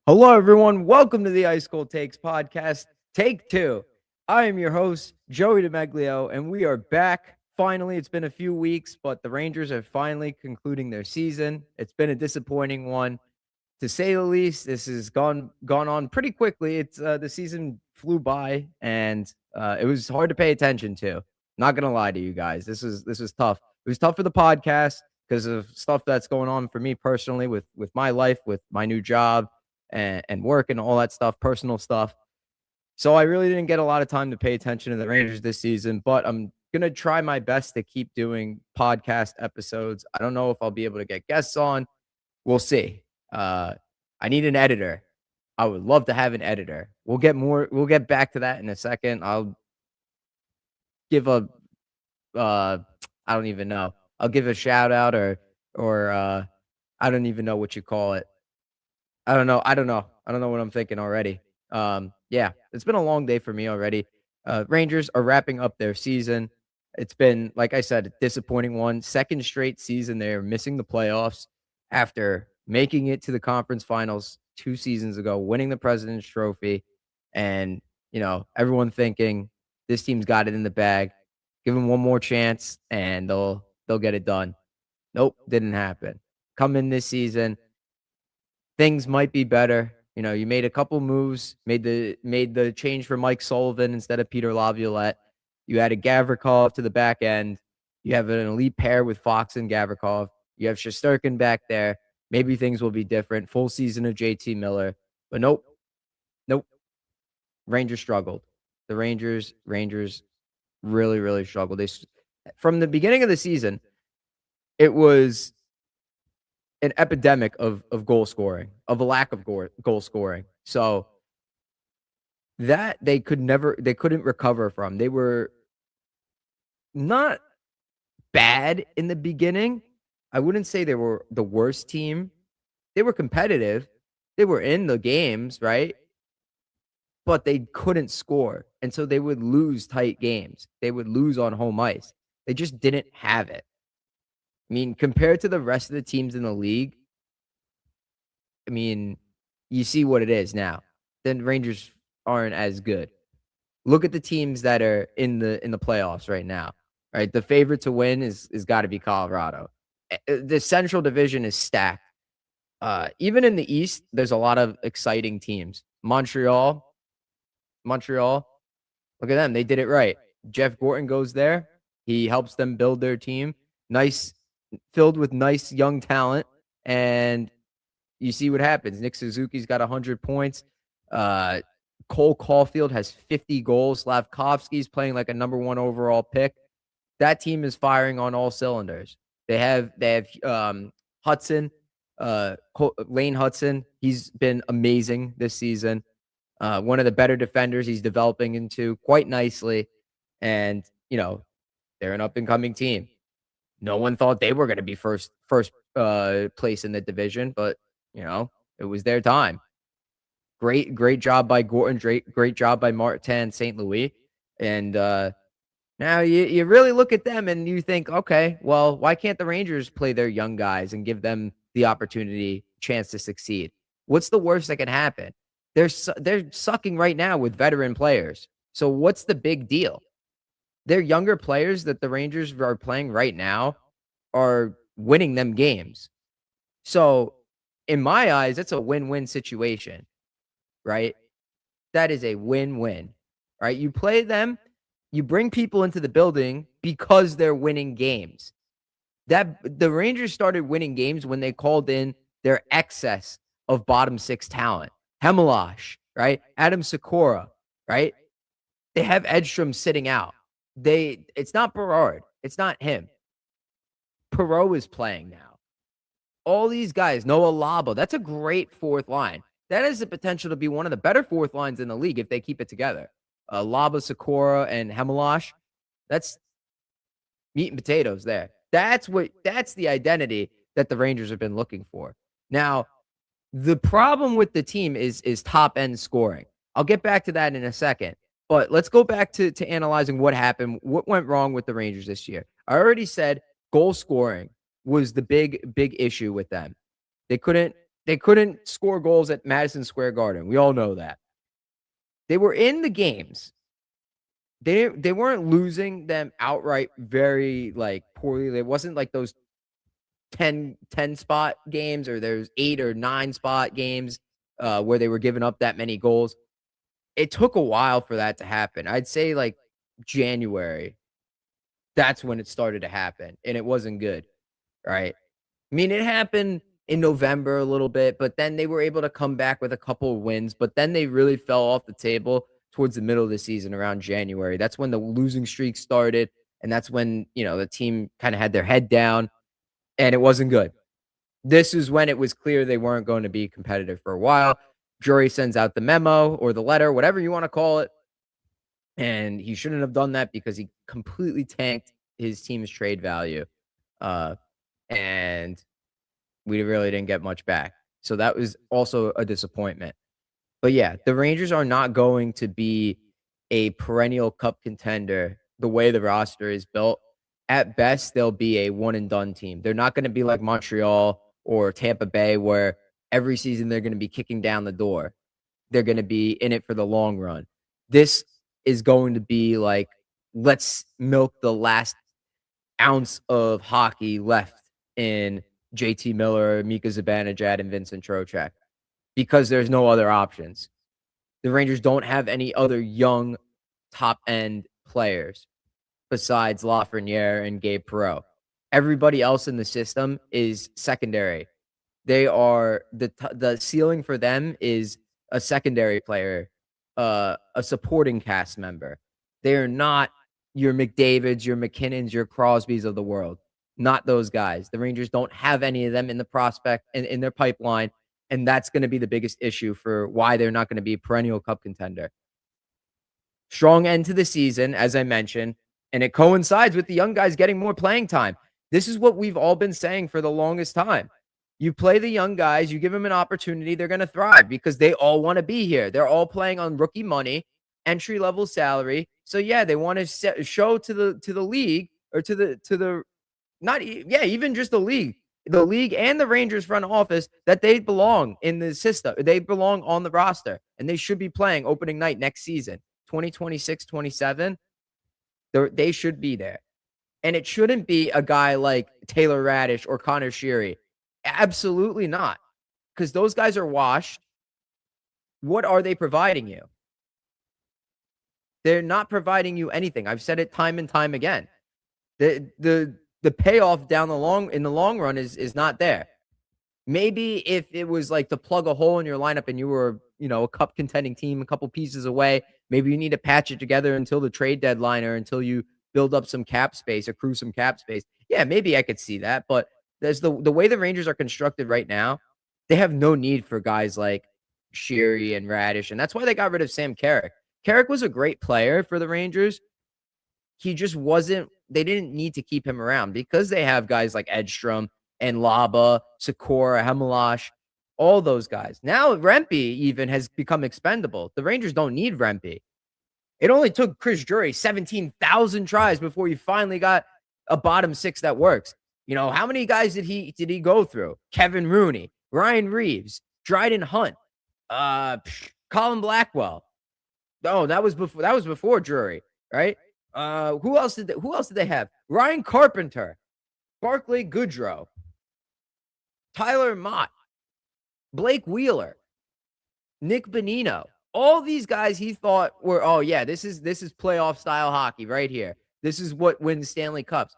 Hello, everyone. Welcome to the Ice Cold Takes podcast, take two. I am your host, Joey DeMeglio, and we are back. Finally, it's been a few weeks, but the Rangers are finally concluding their season. It's been a disappointing one, to say the least. This has gone on pretty quickly. It's the season flew by, and it was hard to pay attention to. Not gonna lie to you guys, this was tough. It was tough for the podcast because of stuff that's going on for me personally with my life, with my new job and work and all that stuff, personal stuff. So I really didn't get a lot of time to pay attention to the Rangers this season, but I'm gonna try my best to keep doing podcast episodes. I don't know if I'll be able to get guests on. We'll see. Uh, I need an editor. I would love to have an editor. We'll get back to that in a second. I'll give a uh I don't even know. I'll give a shout out or I don't even know what you call it. I don't know what I'm thinking already. Yeah, it's been a long day for me already. Rangers are wrapping up their season. It's been, like I said, a disappointing one. Second straight season they're missing the playoffs after making it to the conference finals 2 seasons ago, winning the President's Trophy, and everyone thinking this team's got it in the bag. Give them one more chance and they'll get it done. Nope, didn't happen. Come in this season, things might be better. You made a couple moves, made the change for Mike Sullivan instead of Peter Laviolette. You added Gavrikov to the back end. You have an elite pair with Fox and Gavrikov. You have Shesterkin back there. Maybe things will be different. Full season of JT Miller. But nope. Nope. Rangers struggled. The Rangers really, really struggled. From the beginning of the season, it was an epidemic of goal scoring, of a lack of goal scoring. So that they couldn't recover from. They were not bad in the beginning. I wouldn't say they were the worst team. They were competitive. They were in the games, right? But they couldn't score. And so they would lose tight games. They would lose on home ice. They just didn't have it. I mean, compared to the rest of the teams in the league, I mean, you see what it is now. The Rangers aren't as good. Look at the teams that are in the playoffs right now. Right, the favorite to win is got to be Colorado. The Central Division is stacked. Even in the East, there's a lot of exciting teams. Montreal. Look at them. They did it right. Jeff Gorton goes there. He helps them build their team. Nice, filled with nice young talent, and you see what happens. Nick Suzuki's got 100 points. Cole Caulfield has 50 goals. Slavkovsky's playing like a number 1 overall pick. That team is firing on all cylinders. They have Hudson, Lane Hudson. He's been amazing this season. One of the better defenders he's developing into quite nicely. And, they're an up-and-coming team. No one thought they were going to be first place in the division, but it was their time. Great job by Gorton. Great job by Martin St. Louis. And now you really look at them and you think, okay, well, why can't the Rangers play their young guys and give them the opportunity, chance to succeed? What's the worst that can happen? They're sucking right now with veteran players. So what's the big deal? Their younger players that the Rangers are playing right now are winning them games. So in my eyes, that's a win-win situation, right? That is a win-win, right? You play them, you bring people into the building because they're winning games. That the Rangers started winning games when they called in their excess of bottom 6 talent. Hemelash, right? Adam Sikora, right? They have Edstrom sitting out. It's not Berard. It's not him. Perreault is playing now. All these guys, Noah Labo, that's a great fourth line. That has the potential to be one of the better fourth lines in the league if they keep it together. Laba, Sikora, and Hemelash, that's meat and potatoes there. That's the identity that the Rangers have been looking for. Now, the problem with the team is top end scoring. I'll get back to that in a second. But let's go back to analyzing what happened, what went wrong with the Rangers this year. I already said goal scoring was the big issue with them. They couldn't They couldn't score goals at Madison Square Garden. We all know that. They were in the games. They weren't losing them outright very, like, poorly. It wasn't like those 10 spot games or those 8 or 9 spot games, where they were giving up that many goals. It took a while for that to happen. I'd say, like, January. That's when it started to happen, and it wasn't good, right? I mean, it happened in November a little bit, but then they were able to come back with a couple of wins, but then they really fell off the table towards the middle of the season around January. That's when the losing streak started, and that's when, the team kind of had their head down, and it wasn't good. This is when it was clear they weren't going to be competitive for a while. Drury sends out the memo or the letter, whatever you want to call it, and he shouldn't have done that because he completely tanked his team's trade value. And we really didn't get much back. So that was also a disappointment. But yeah, the Rangers are not going to be a perennial cup contender the way the roster is built. At best, they'll be a one and done team. They're not going to be like Montreal or Tampa Bay, where every season they're going to be kicking down the door. They're going to be in it for the long run. This is going to be like, let's milk the last ounce of hockey left in JT Miller, Mika Zibanejad, and Vincent Trocheck, because there's no other options. The Rangers don't have any other young top-end players besides Lafreniere and Gabe Perreault. Everybody else in the system is secondary. They are the ceiling for them is a secondary player, a supporting cast member. They are not your McDavids, your McKinnons, your Crosbys of the world. Not those guys. The Rangers don't have any of them in the prospect in their pipeline, and that's going to be the biggest issue for why they're not going to be a perennial cup contender. Strong end to the season, as I mentioned, and it coincides with the young guys getting more playing time. This is what we've all been saying for the longest time. You play the young guys, you give them an opportunity, they're going to thrive because they all want to be here. They're all playing on rookie money, entry-level salary. So yeah, they want to show to the league or to the even just the league and the Rangers front office that they belong in the system. They belong on the roster, and they should be playing opening night next season, 2026-27. They should be there. And it shouldn't be a guy like Taylor Radish or Connor Sheary. Absolutely not, because those guys are washed. What are they providing you? They're not providing you anything. I've said it time and time again. The payoff in the long run is not there. Maybe if it was like to plug a hole in your lineup and you were, a cup contending team, a couple pieces away, maybe you need to patch it together until the trade deadline or until you build up some cap space, accrue some cap space. Yeah, maybe I could see that. But there's the way the Rangers are constructed right now, they have no need for guys like Sheary and Radish. And that's why they got rid of Sam Carrick. Carrick was a great player for the Rangers. He just wasn't, they didn't need to keep him around because they have guys like Edstrom and Laba, Sikora, Hemelash, all those guys. Now Rempe even has become expendable. The Rangers don't need Rempe. It only took Chris Drury 17,000 tries before you finally got a bottom six that works. How many guys did he go through? Kevin Rooney, Ryan Reeves, Dryden Hunt, Colin Blackwell. Oh, that was before Drury, right? Who else did they have? Ryan Carpenter, Barclay Goodrow, Tyler Mott, Blake Wheeler, Nick Bonino. All these guys he thought were, oh yeah, this is playoff style hockey right here. This is what wins Stanley Cups.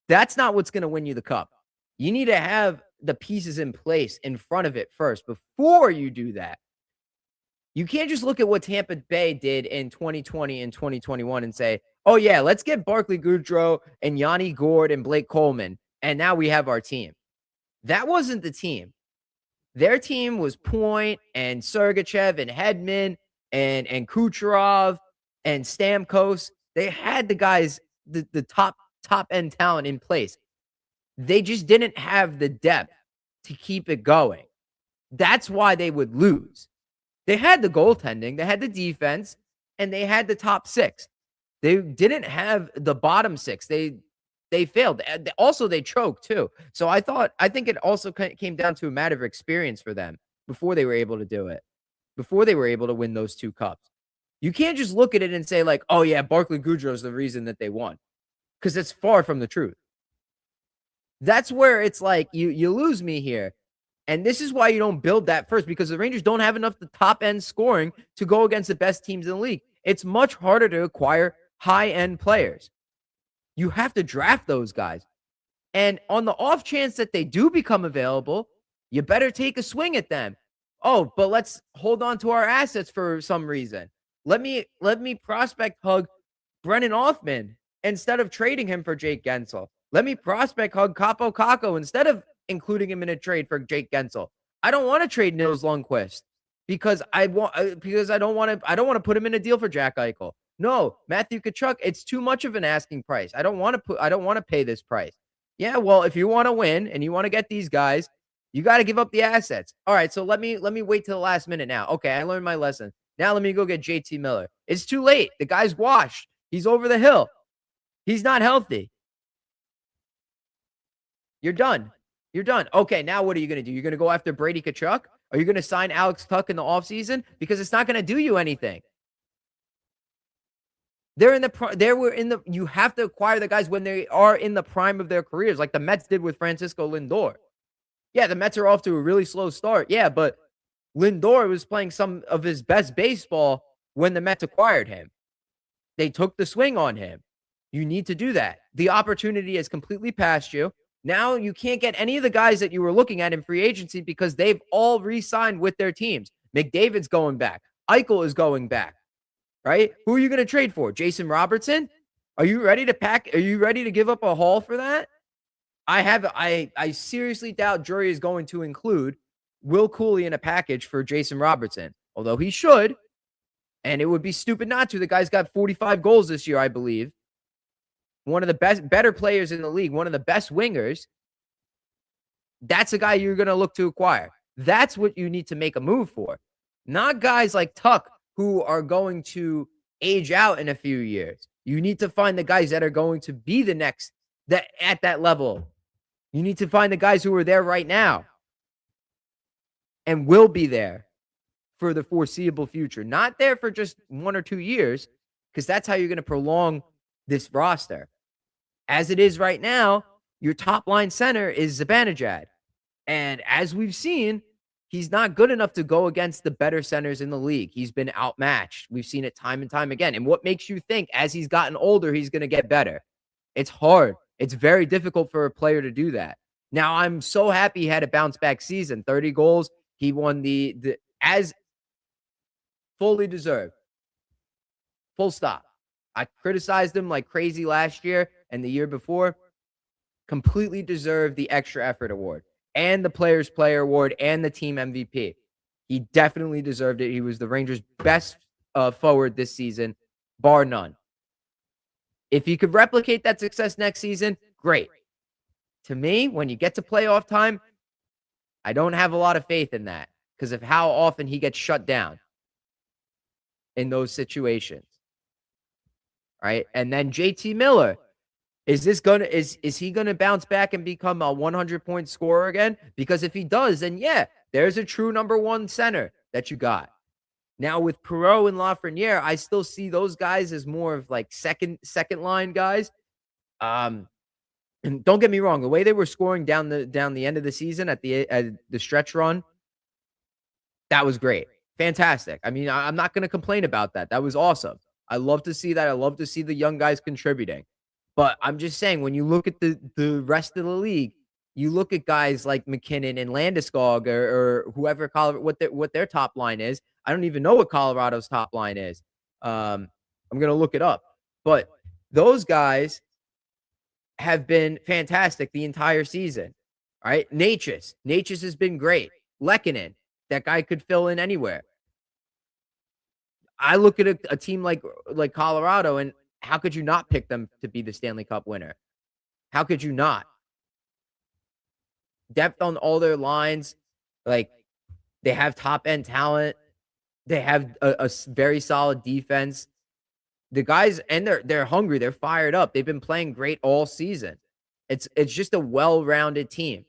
That's not what's going to win you the cup. You need to have the pieces in place in front of it first before you do that. You can't just look at what Tampa Bay did in 2020 and 2021 and say, oh yeah, let's get Barclay Goodrow and Yanni Gourde and Blake Coleman, and now we have our team. That wasn't the team. Their team was Point and Sergachev and Hedman and Kucherov and Stamkos. They had the guys, the top end talent in place. They just didn't have the depth to keep it going. That's why they would lose. They had the goaltending, they had the defense, and they had the top six. They didn't have the bottom six. They they failed. And also, they choked too. So I think it also came down to a matter of experience for them before they were able to do it, before they were able to win those 2 cups. You can't just look at it and say like, "Oh yeah, Barclay Goodrow is the reason that they won," because it's far from the truth. That's where it's like you lose me here. And this is why you don't build that first, because the Rangers don't have enough the top end scoring to go against the best teams in the league. It's much harder to acquire high end players. You have to draft those guys. And on the off chance that they do become available, you better take a swing at them. Oh, but let's hold on to our assets for some reason. Let me prospect hug Brennan Othmann instead of trading him for Jake Gensel. Let me prospect hug Capo Caco instead of including him in a trade for Jake Gensel. I don't want to trade Nils Lundqvist because I don't want to put him in a deal for Jack Eichel. No, Matthew Tkachuk, it's too much of an asking price. I don't want to pay this price. Yeah, well, if you want to win and you want to get these guys, you got to give up the assets. All right, so let me wait till the last minute now. Okay, I learned my lesson. Now let me go get JT Miller. It's too late. The guy's washed. He's over the hill. He's not healthy. You're done. You're done. Okay, now what are you going to do? You're going to go after Brady Tkachuk? Are you going to sign Alex Tuch in the offseason? Because it's not going to do you anything. You have to acquire the guys when they are in the prime of their careers, like the Mets did with Francisco Lindor. Yeah, the Mets are off to a really slow start. Yeah, but Lindor was playing some of his best baseball when the Mets acquired him. They took the swing on him. You need to do that. The opportunity has completely passed you. Now you can't get any of the guys that you were looking at in free agency because they've all re-signed with their teams. McDavid's going back. Eichel is going back. Right? Who are you going to trade for? Jason Robertson? Are you ready to pack? Are you ready to give up a haul for that? I seriously doubt Drury is going to include Will Cooley in a package for Jason Robertson, although he should. And it would be stupid not to. The guy's got 45 goals this year, I believe. One of the better players in the league, one of the best wingers. That's a guy you're going to look to acquire. That's what you need to make a move for. Not guys like Tuch who are going to age out in a few years. You need to find the guys that are going to be the next at that level. You need to find the guys who are there right now and will be there for the foreseeable future. Not there for just 1 or 2 years, because that's how you're going to prolong this roster. As it is right now, your top line center is Zibanejad. And as we've seen, he's not good enough to go against the better centers in the league. He's been outmatched. We've seen it time and time again. And what makes you think as he's gotten older, he's going to get better? It's hard. It's very difficult for a player to do that. Now, I'm so happy he had a bounce back season. 30 goals. He won the as fully deserved. Full stop. I criticized him like crazy last year and the year before. Completely deserved the extra effort award and the Players Player Award and the team MVP. He definitely deserved it. He was the Rangers' best forward this season, bar none. If he could replicate that success next season, great. To me, when you get to playoff time, I don't have a lot of faith in that because of how often he gets shut down in those situations. Right? And then JT Miller. Is he gonna bounce back and become a 100-point scorer again? Because if he does, then yeah, there's a true number one center that you got. Now with Perreault and Lafreniere, I still see those guys as more of like second line guys. And don't get me wrong, the way they were scoring down the end of the season at the stretch run, that was great, fantastic. I mean, I'm not gonna complain about that. That was awesome. I love to see that. I love to see the young guys contributing. But I'm just saying, when you look at the rest of the league, you look at guys like McKinnon and Landeskog or whoever, what their top line is. I don't even know what Colorado's top line is. I'm going to look it up. But those guys have been fantastic the entire season. All right? Natchez has been great. Lehkonen, that guy could fill in anywhere. I look at a team like Colorado, and how could you not pick them to be the Stanley Cup winner? How could you not? Depth on all their lines. Like, they have top-end talent. They have a very solid defense. The guys, and they're hungry. They're fired up. They've been playing great all season. It's just a well-rounded team,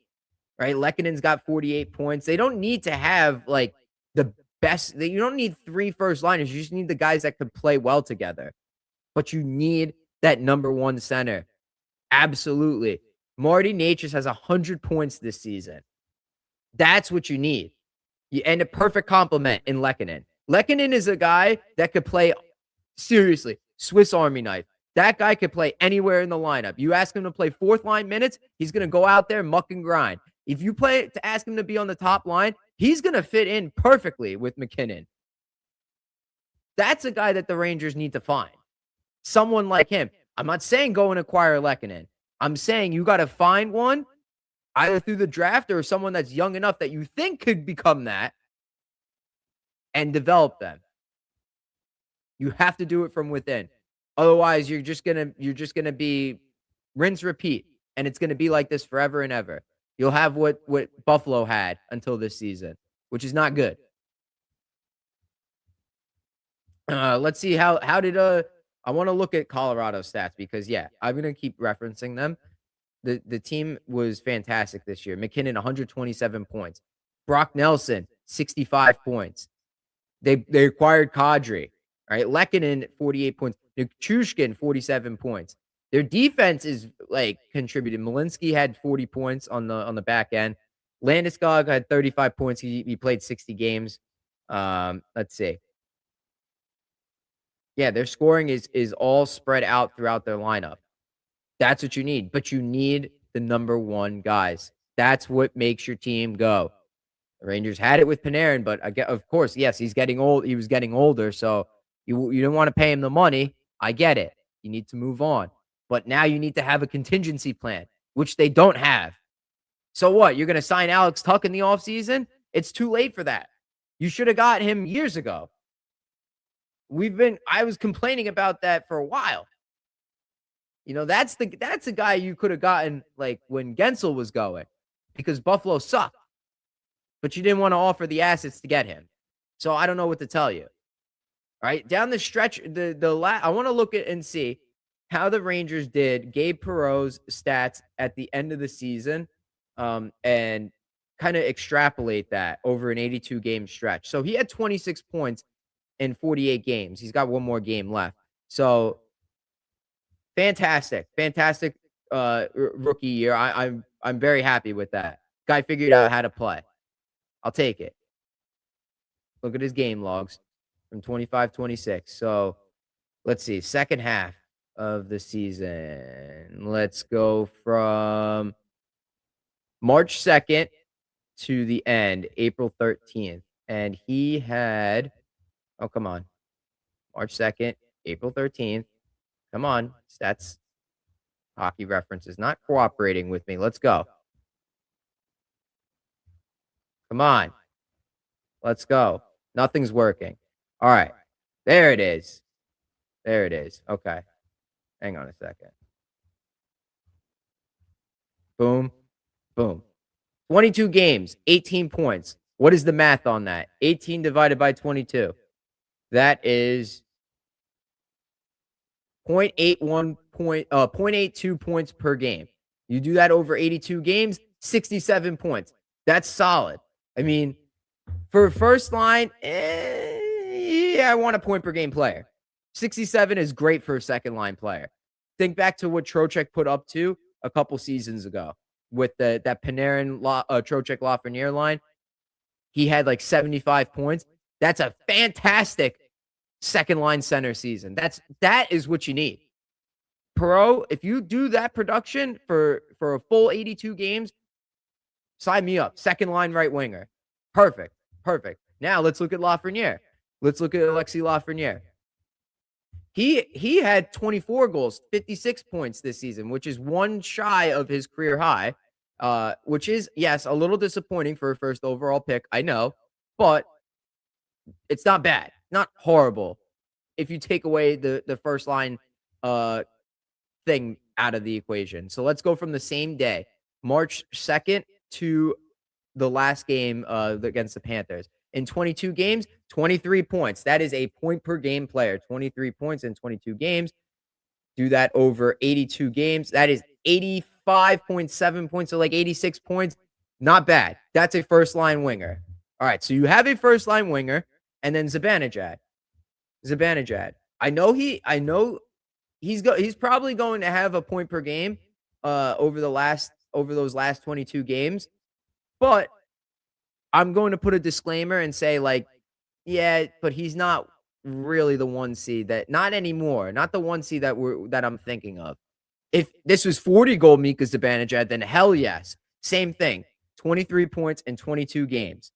right? Lekkonen's got 48 points. They don't need to have like the best. You don't need 3 first liners. You just need the guys that could play well together. But you need that number 1 center. Absolutely. Marty Necas has 100 points this season. That's what you need. And a perfect complement in Lehkonen. Lehkonen is a guy that could play, seriously, Swiss Army knife. That guy could play anywhere in the lineup. You ask him to play 4th line minutes, he's going to go out there, muck and grind. If you ask him to be on the top line, he's going to fit in perfectly with MacKinnon. That's a guy that the Rangers need to find. Someone like him. I'm not saying go and acquire Lehkonen. I'm saying you got to find one either through the draft or someone that's young enough that you think could become that and develop them. You have to do it from within. Otherwise, you're just gonna be rinse, repeat, and it's gonna be like this forever and ever. You'll have what Buffalo had until this season, which is not good. Let's see how did I want to look at Colorado stats because I'm gonna keep referencing them. The team was fantastic this year. MacKinnon 127 points. Brock Nelson 65 points. They acquired Kadri. All right, Lehkonen 48 points. Nichushkin 47 points. Their defense is like contributed. Malinsky had 40 points on the back end. Landeskog had 35 points. He played 60 games. Let's see. Yeah, their scoring is all spread out throughout their lineup. That's what you need. But you need the number 1 guys. That's what makes your team go. The Rangers had it with Panarin, but of course, yes, he's getting old. He was getting older, so you don't want to pay him the money. I get it. You need to move on. But now you need to have a contingency plan, which they don't have. So what? You're going to sign Alex Tuch in the offseason? It's too late for that. You should have got him years ago. I was complaining about that for a while. You know, that's the guy you could have gotten like when Gensel was going because Buffalo sucked. But you didn't want to offer the assets to get him. So I don't know what to tell you. All right, down the stretch, I want to look at and see how the Rangers did Gabe Perreault's stats at the end of the season, and kind of extrapolate that over an 82-game stretch. So he had 26 points in 48 games. He's got one more game left. So fantastic rookie year. I'm very happy with that. Guy figured out how to play. I'll take it. Look at his game logs from 25-26. So let's see. Second half of the season. Let's go from March 2nd to the end, April 13th. And he had, oh, come on. March 2nd, April 13th. Come on. Stats, Hockey References not cooperating with me. Let's go. Come on. Let's go. Nothing's working. All right. There it is. There it is. Okay. Hang on a second. Boom. Boom. 22 games, 18 points. What is the math on that? 18 divided by 22. That is 0.82 points per game. You do that over 82 games, 67 points. That's solid. I mean, for first line, I want a point per game player. 67 is great for a second line player. Think back to what Trocheck put up to a couple seasons ago with that Panarin, Trocheck, Lafreniere line. He had like 75 points. That's a fantastic second line center season. That is what you need. Perreault, if you do that production for a full 82 games, sign me up. Second line right winger. Perfect. Now let's look at Lafreniere. Let's look at Alexis Lafreniere. He had 24 goals, 56 points this season, which is one shy of his career high, which is, yes, a little disappointing for a first overall pick. I know, but it's not bad. Not horrible if you take away the first line thing out of the equation. So let's go from the same day, March 2nd to the last game against the Panthers. In 22 games, 23 points. That is a point per game player. 23 points in 22 games. Do that over 82 games. That is 85.7 points, so like 86 points. Not bad. That's a first-line winger. All right, so you have a first-line winger, and then Zibanejad. I know he's probably going to have a point per game over those last 22 games, but I'm going to put a disclaimer and say, like, yeah, but he's not really the 1 seed not anymore. Not the 1 seed that I'm thinking of. If this was 40-goal Mika Zibanejad, then hell yes. Same thing. 23 points in 22 games.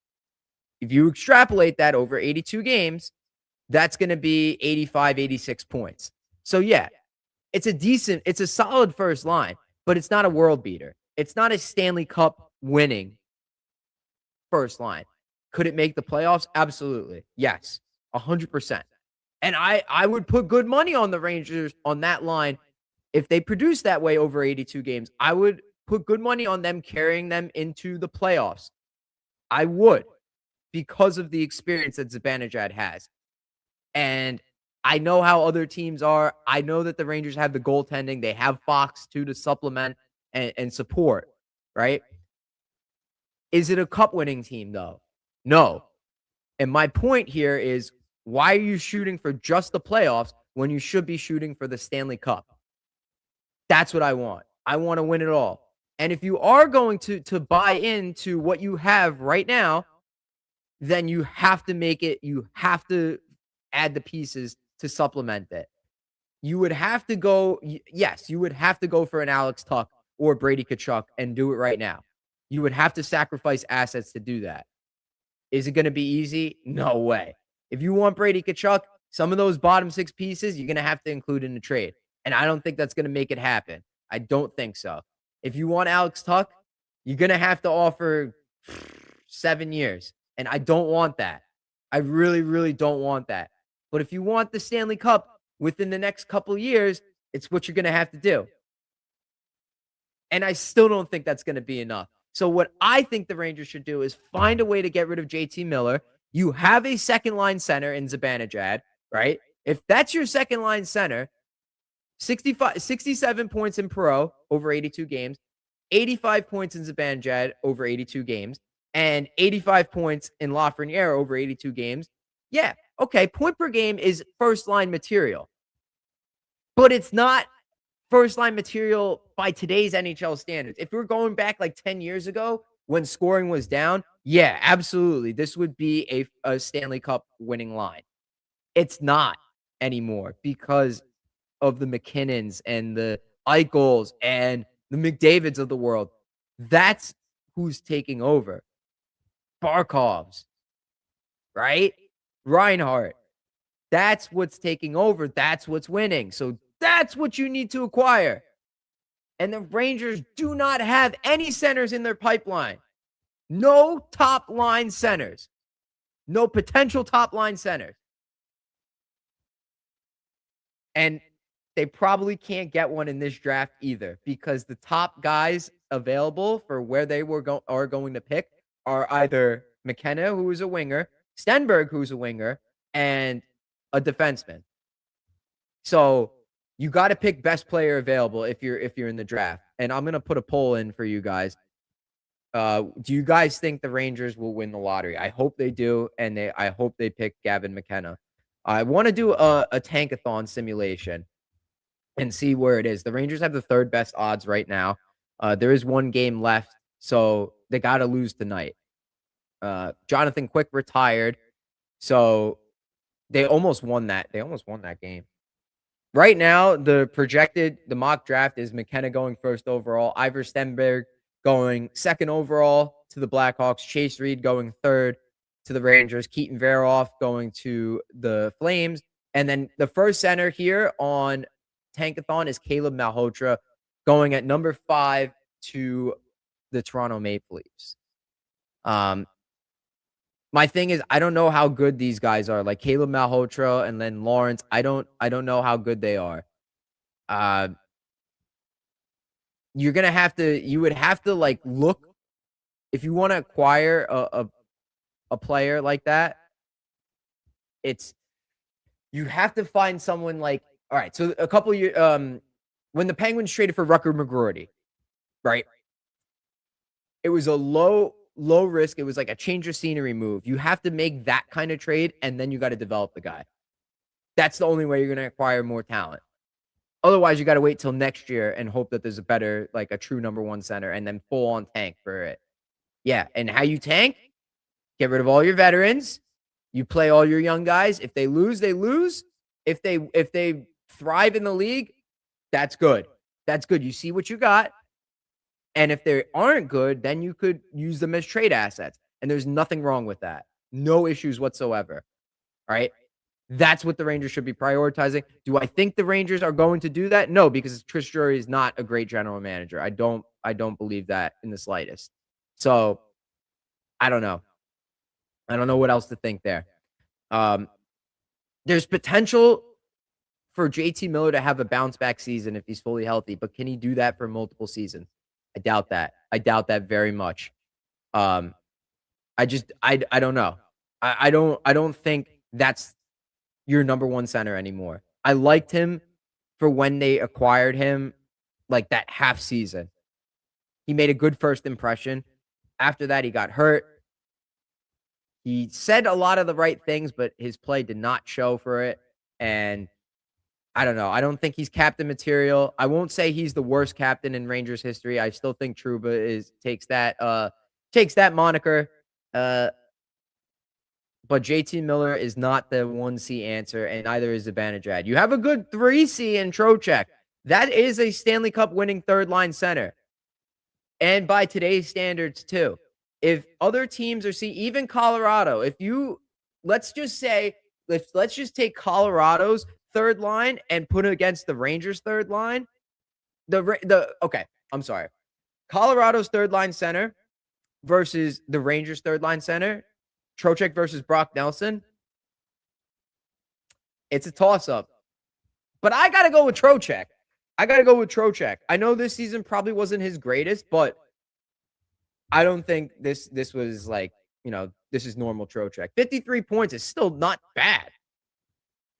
If you extrapolate that over 82 games, that's going to be 85, 86 points. So yeah, it's a solid first line, but it's not a world beater. It's not a Stanley Cup winning first line. Could it make the playoffs? Absolutely. Yes. 100%. And I would put good money on the Rangers on that line. If they produce that way over 82 games, I would put good money on them carrying them into the playoffs. I would, because of the experience that Zibanejad has. And I know how other teams are. I know that the Rangers have the goaltending. They have Fox, too, to supplement and support, right? Is it a cup-winning team, though? No. And my point here is, why are you shooting for just the playoffs when you should be shooting for the Stanley Cup? That's what I want. I want to win it all. And if you are going to buy into what you have right now, then you have to make it, you have to add the pieces to supplement it. You would have to go, yes, you would have to go for an Alex Tuch or Brady Tkachuk and do it right now. You would have to sacrifice assets to do that. Is it going to be easy? No way. If you want Brady Tkachuk, some of those bottom 6 pieces, you're going to have to include in the trade. And I don't think that's going to make it happen. I don't think so. If you want Alex Tuch, you're going to have to offer 7 years. And I don't want that. I really, really don't want that. But if you want the Stanley Cup within the next couple of years, it's what you're going to have to do. And I still don't think that's going to be enough. So what I think the Rangers should do is find a way to get rid of JT Miller. You have a second-line center in Zibanejad, right? If that's your second-line center, 67 points in Perreault over 82 games, 85 points in Zibanejad over 82 games, and 85 points in Lafreniere over 82 games. Yeah, okay, point per game is first-line material. But it's not first-line material by today's NHL standards. If we're going back like 10 years ago when scoring was down, yeah, absolutely. This would be a Stanley Cup winning line. It's not anymore because of the McKinnons and the Eichels and the McDavids of the world. That's who's taking over. Barkovs, right? Reinhart. That's what's taking over. That's what's winning. So that's what you need to acquire. And the Rangers do not have any centers in their pipeline. No top line centers. No potential top line centers. And they probably can't get one in this draft either, because the top guys available for where they are going to pick are either McKenna, who is a winger, Stenberg, who's a winger, and a defenseman. So you got to pick best player available if you're in the draft. And I'm going to put a poll in for you guys. Do you guys think the Rangers will win the lottery? I hope they do, and I hope they pick Gavin McKenna. I want to do a tankathon simulation and see where it is. The Rangers have the 3rd best odds right now. There is 1 game left, so they got to lose tonight. Jonathan Quick retired, so they almost won that. They almost won that game. Right now, the mock draft is McKenna going 1st overall, Ivor Stenberg going 2nd overall to the Blackhawks, Chase Reed going 3rd to the Rangers, Keaton Veroff going to the Flames, and then the first center here on Tankathon is Caleb Malhotra going at number 5 to the Toronto Maple Leafs. My thing is, I don't know how good these guys are. Like Caleb Malhotra and then Lawrence, I don't know how good they are. You would have to like look if you want to acquire a player like that, you have to find someone like, all right, so a couple of years, when the Penguins traded for Rucker McGroarty, right? It was a low risk. It was like a change of scenery move. You have to make that kind of trade, and then you got to develop the guy. That's the only way you're going to acquire more talent. Otherwise, you got to wait till next year and hope that there's a better, like a true number one center, and then full on tank for it. Yeah, and how you tank? Get rid of all your veterans. You play all your young guys. If they lose, they lose. If they thrive in the league, that's good. That's good. You see what you got. And if they aren't good, then you could use them as trade assets. And there's nothing wrong with that. No issues whatsoever. All right. That's what the Rangers should be prioritizing. Do I think the Rangers are going to do that? No, because Chris Drury is not a great general manager. I don't believe that in the slightest. So I don't know. I don't know what else to think there. There's potential for JT Miller to have a bounce back season if he's fully healthy, but can he do that for multiple seasons? I doubt that. I doubt that very much. I don't know. I don't think that's your number one center anymore. I liked him for when they acquired him, like that half season. He made a good first impression. After that, he got hurt. He said a lot of the right things, but his play did not show for it. And I don't know. I don't think he's captain material. I won't say he's the worst captain in Rangers history. I still think Trouba takes that moniker. But JT Miller is not the 1C answer, and neither is Zibanejad. You have a good 3C in Trocheck. That is a Stanley Cup winning third line center. And by today's standards, too. If other teams are even Colorado, let's just take Colorado's third line and put it against the Rangers' third line. I'm sorry. Colorado's third line center versus the Rangers' third line center, Trocheck versus Brock Nelson. It's a toss-up. But I got to go with Trocheck. I know this season probably wasn't his greatest, but I don't think this was like, this is normal Trocheck. 53 points is still not bad.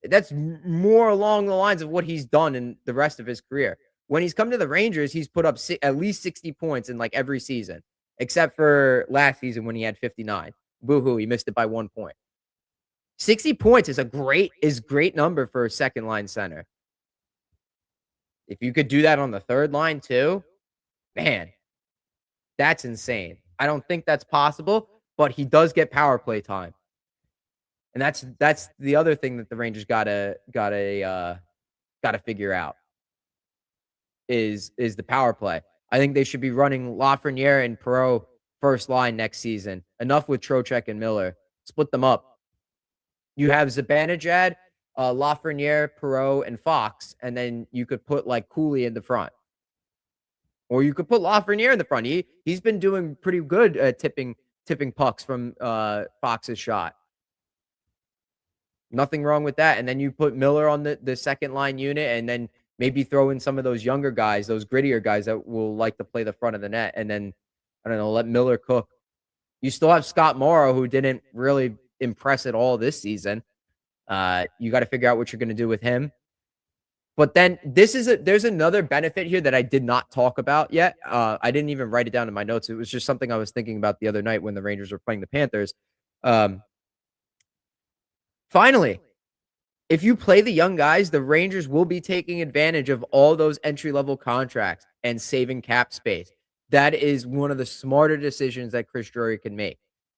That's more along the lines of what he's done in the rest of his career. When he's come to the Rangers, he's put up at least 60 points in like every season, except for last season when he had 59. Boo-hoo, he missed it by 1 point. 60 points is great number for a second line center. If you could do that on the third line too, man, that's insane. I don't think that's possible, but he does get power play time. And that's the other thing that the Rangers gotta figure out is the power play. I think they should be running Lafreniere and Perreault first line next season. Enough with Trocheck and Miller. Split them up. You have Zibanejad, Lafreniere, Perreault, and Fox, and then you could put like Cooley in the front. Or you could put Lafreniere in the front. He's been doing pretty good at tipping pucks from Fox's shot. Nothing wrong with that. And then you put Miller on the second line unit, and then maybe throw in some of those younger guys, those grittier guys that will like to play the front of the net. And then, I don't know, let Miller cook. You still have Scott Morrow, who didn't really impress at all this season. You got to figure out what you're going to do with him. But then there's another benefit here that I did not talk about yet. I didn't even write it down in my notes. It was just something I was thinking about the other night when the Rangers were playing the Panthers. Finally, if you play the young guys, the Rangers will be taking advantage of all those entry-level contracts and saving cap space. That is one of the smarter decisions that Chris Drury can make.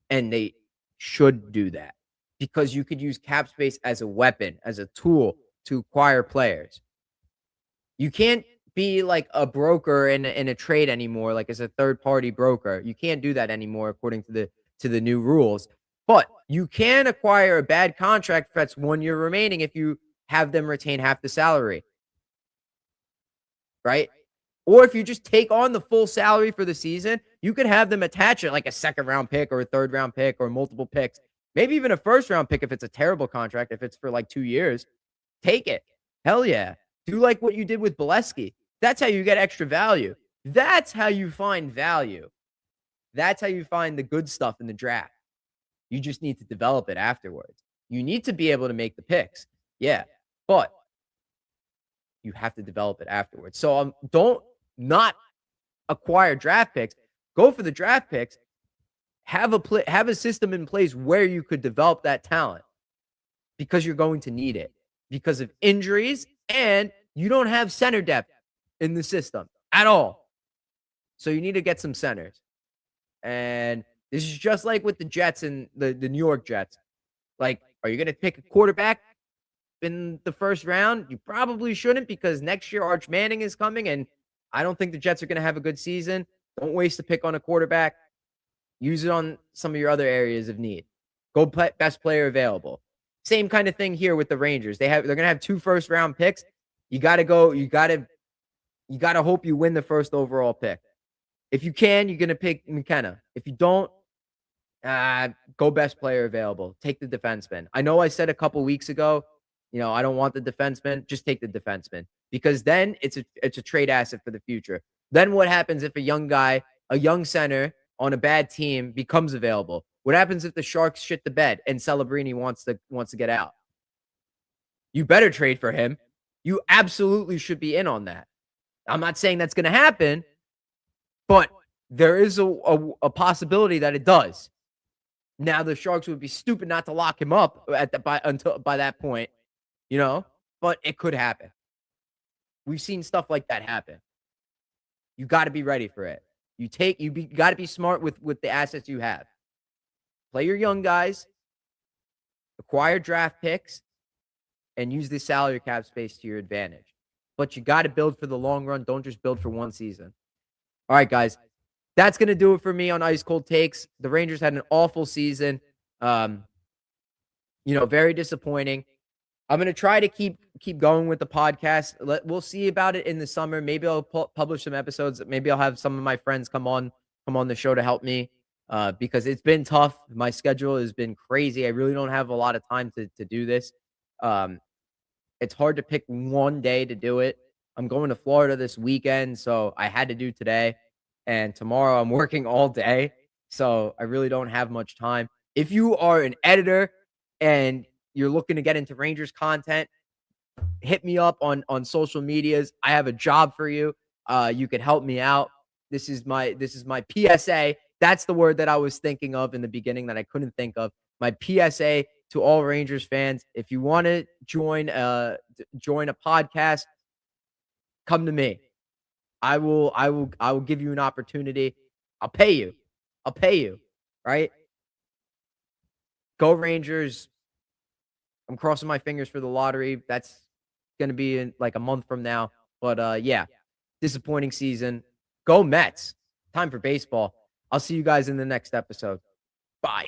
And they should do that because you could use cap space as a weapon, as a tool to acquire players. You can't be like a broker in a trade anymore, like as a third-party broker. You can't do that anymore according to the new rules. But you can acquire a bad contract that's 1 year remaining if you have them retain half the salary. Right? Or if you just take on the full salary for the season, you could have them attach it like a second-round pick or a third-round pick or multiple picks. Maybe even a first-round pick if it's a terrible contract, if it's for like 2 years. Take it. Hell yeah. Do like what you did with Bolesky. That's how you get extra value. That's how you find value. That's how you find the good stuff in the draft. You just need to develop it afterwards. You need to be able to make the picks. Yeah. But you have to develop it afterwards. So don't not acquire draft picks. Go for the draft picks. Have a system in place where you could develop that talent because you're going to need it because of injuries and you don't have center depth in the system at all. So you need to get some centers. And this is just like with the Jets and the New York Jets. Like, are you going to pick a quarterback in the first round? You probably shouldn't because next year Arch Manning is coming, and I don't think the Jets are going to have a good season. Don't waste a pick on a quarterback. Use it on some of your other areas of need. Go play best player available. Same kind of thing here with the Rangers. They're going to have 2 first-round picks. You got to go. You got to hope you win the first overall pick. If you can, you're going to pick McKenna. If you don't, go best player available. Take the defenseman. I know I said a couple weeks ago, I don't want the defenseman. Just take the defenseman because then it's a trade asset for the future. Then what happens if a young center on a bad team becomes available? What happens if the Sharks shit the bed and Celebrini wants to get out? You better trade for him. You absolutely should be in on that. I'm not saying that's going to happen, but there is a possibility that it does. Now the Sharks would be stupid not to lock him up by that point, but it could happen. We've seen stuff like that happen. You got to be ready for it. You got to be smart with the assets you have. Play your young guys, acquire draft picks, and use the salary cap space to your advantage. But you got to build for the long run. Don't just build for one season. All right, guys. That's going to do it for me on Ice Cold Takes. The Rangers had an awful season. Very disappointing. I'm going to try to keep going with the podcast. We'll see about it in the summer. Maybe I'll publish some episodes. Maybe I'll have some of my friends come on the show to help me because it's been tough. My schedule has been crazy. I really don't have a lot of time to do this. It's hard to pick one day to do it. I'm going to Florida this weekend, so I had to do today. And tomorrow I'm working all day, so I really don't have much time. If you are an editor and you're looking to get into Rangers content, hit me up on social medias. I have a job for you. You can help me out. This is my PSA. That's the word that I was thinking of in the beginning that I couldn't think of. My PSA to all Rangers fans: if you want to join a podcast, come to me. I will give you an opportunity. I'll pay you. Right? Go Rangers. I'm crossing my fingers for the lottery. That's going to be in like a month from now. But yeah, disappointing season. Go Mets. Time for baseball. I'll see you guys in the next episode. Bye.